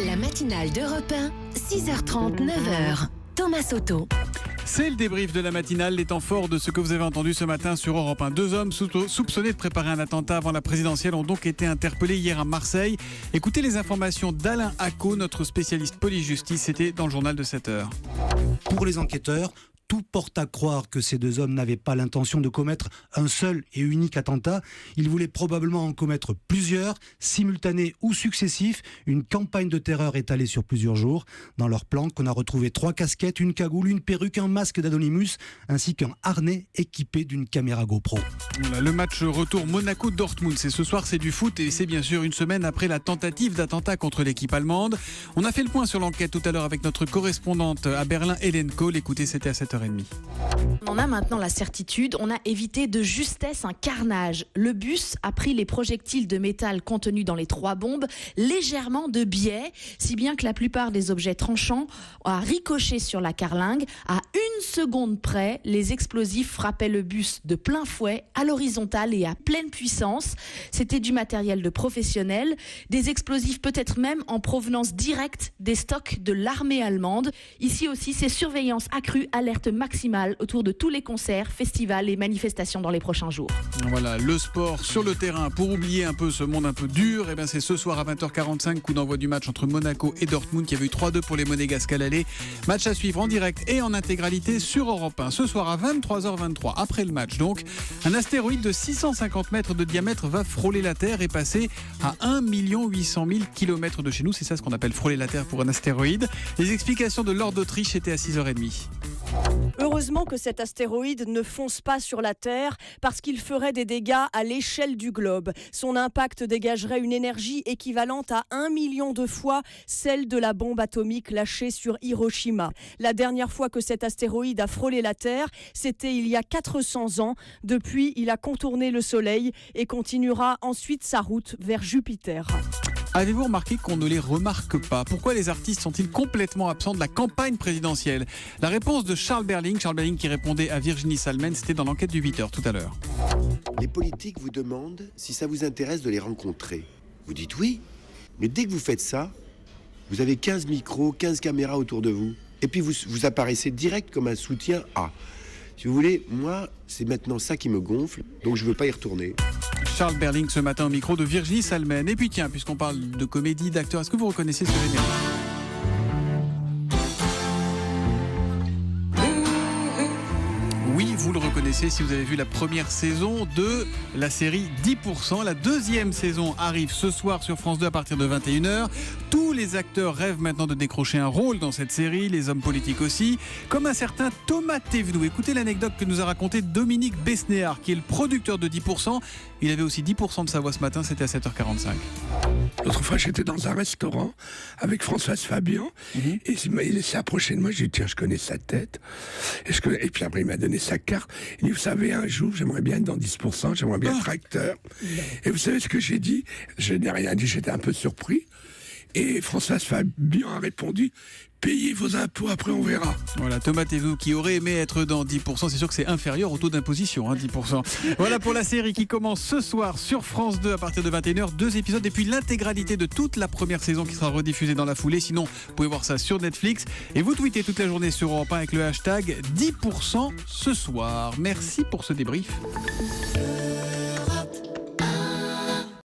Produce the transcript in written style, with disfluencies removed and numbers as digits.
La matinale d'Europe 1, 6h30, 9h. Thomas Soto. C'est le débrief de la matinale, les temps forts de ce que vous avez entendu ce matin sur Europe 1. 2 hommes soupçonnés de préparer un attentat avant la présidentielle ont donc été interpellés hier à Marseille. Écoutez les informations d'Alain Acco, notre spécialiste police-justice. C'était dans le journal de 7h. Pour les enquêteurs, tout porte à croire que ces 2 hommes n'avaient pas l'intention de commettre un seul et unique attentat. Ils voulaient probablement en commettre plusieurs, simultanés ou successifs. Une campagne de terreur étalée sur plusieurs jours. Dans leur planque, on a retrouvé 3 casquettes, une cagoule, une perruque, un masque d'Anonymous, ainsi qu'un harnais équipé d'une caméra GoPro. Voilà, le match retour Monaco-Dortmund, c'est ce soir, c'est du foot et c'est bien sûr une semaine après la tentative d'attentat contre l'équipe allemande. On a fait le point sur l'enquête tout à l'heure avec notre correspondante à Berlin, Hélène Kohl. Écoutez, c'était à 7h30. On a maintenant la certitude, on a évité de justesse un carnage. Le bus a pris les projectiles de métal contenus dans les 3 bombes légèrement de biais, si bien que la plupart des objets tranchants ont ricoché sur la carlingue. À 1 seconde près, les explosifs frappaient le bus de plein fouet, à l'horizontale et à pleine puissance. C'était du matériel de professionnels, des explosifs peut-être même en provenance directe des stocks de l'armée allemande. Ici aussi, c'est surveillance accrue, alerte maximale autour de tous les concerts, festivals et manifestations dans les prochains jours. Voilà, le sport sur le terrain pour oublier un peu ce monde un peu dur. Et bien c'est ce soir à 20h45, coup d'envoi du match entre Monaco et Dortmund qui avait eu 3-2 pour les Monégasques à l'aller. Match à suivre en direct et en intégralité sur Europe 1. Ce soir à 23h23, après le match donc, un astéroïde de 650 mètres de diamètre va frôler la Terre et passer à 1 800 000 km de chez nous. C'est ça ce qu'on appelle frôler la Terre pour un astéroïde. Les explications de Laure d'Autriche étaient à 6h30. Heureusement que cet astéroïde ne fonce pas sur la Terre parce qu'il ferait des dégâts à l'échelle du globe. Son impact dégagerait une énergie équivalente à 1 million de fois celle de la bombe atomique lâchée sur Hiroshima. La dernière fois que cet astéroïde a frôlé la Terre, c'était il y a 400 ans. Depuis, il a contourné le Soleil et continuera ensuite sa route vers Jupiter. Avez-vous remarqué qu'on ne les remarque pas ? Pourquoi les artistes sont-ils complètement absents de la campagne présidentielle ? La réponse de Charles Berling qui répondait à Virginie Salmen, c'était dans l'enquête du 8h tout à l'heure. Les politiques vous demandent si ça vous intéresse de les rencontrer. Vous dites oui, mais dès que vous faites ça, vous avez 15 micros, 15 caméras autour de vous. Et puis vous apparaissez direct comme un soutien A. Si vous voulez, moi, c'est maintenant ça qui me gonfle, donc je ne veux pas y retourner. Charles Berling ce matin au micro de Virginie Salmen. Et puis tiens, puisqu'on parle de comédie, d'acteurs, est-ce que vous reconnaissez ce générique ? Oui, vous le reconnaissez si vous avez vu la première saison de la série 10%. La 2e saison arrive ce soir sur France 2 à partir de 21h. Tous les acteurs rêvent maintenant de décrocher un rôle dans cette série, les hommes politiques aussi, comme un certain Thomas Thévenoud. Écoutez l'anecdote que nous a raconté Dominique Besnéard, qui est le producteur de 10%. Il avait aussi 10% de sa voix ce matin, c'était à 7h45. L'autre fois, j'étais dans un restaurant avec Françoise Fabian et il m'a laissé approcher de moi. J'ai dit, tiens, je connais sa tête. Et puis après, il m'a donné sa carte. Il dit, vous savez, un jour, j'aimerais bien être dans 10%, j'aimerais bien être acteur. Et vous savez ce que j'ai dit ? Je n'ai rien dit, j'étais un peu surpris. Et Françoise Fabian a répondu, payez vos impôts, après on verra. Voilà, Thomas Thévenoud qui aurait aimé être dans 10%, c'est sûr que c'est inférieur au taux d'imposition, 10%. Voilà pour la série qui commence ce soir sur France 2 à partir de 21h, 2 épisodes et puis l'intégralité de toute la première saison qui sera rediffusée dans la foulée. Sinon, vous pouvez voir ça sur Netflix et vous tweetez toute la journée sur Europe 1 avec le hashtag 10% ce soir. Merci pour ce débrief.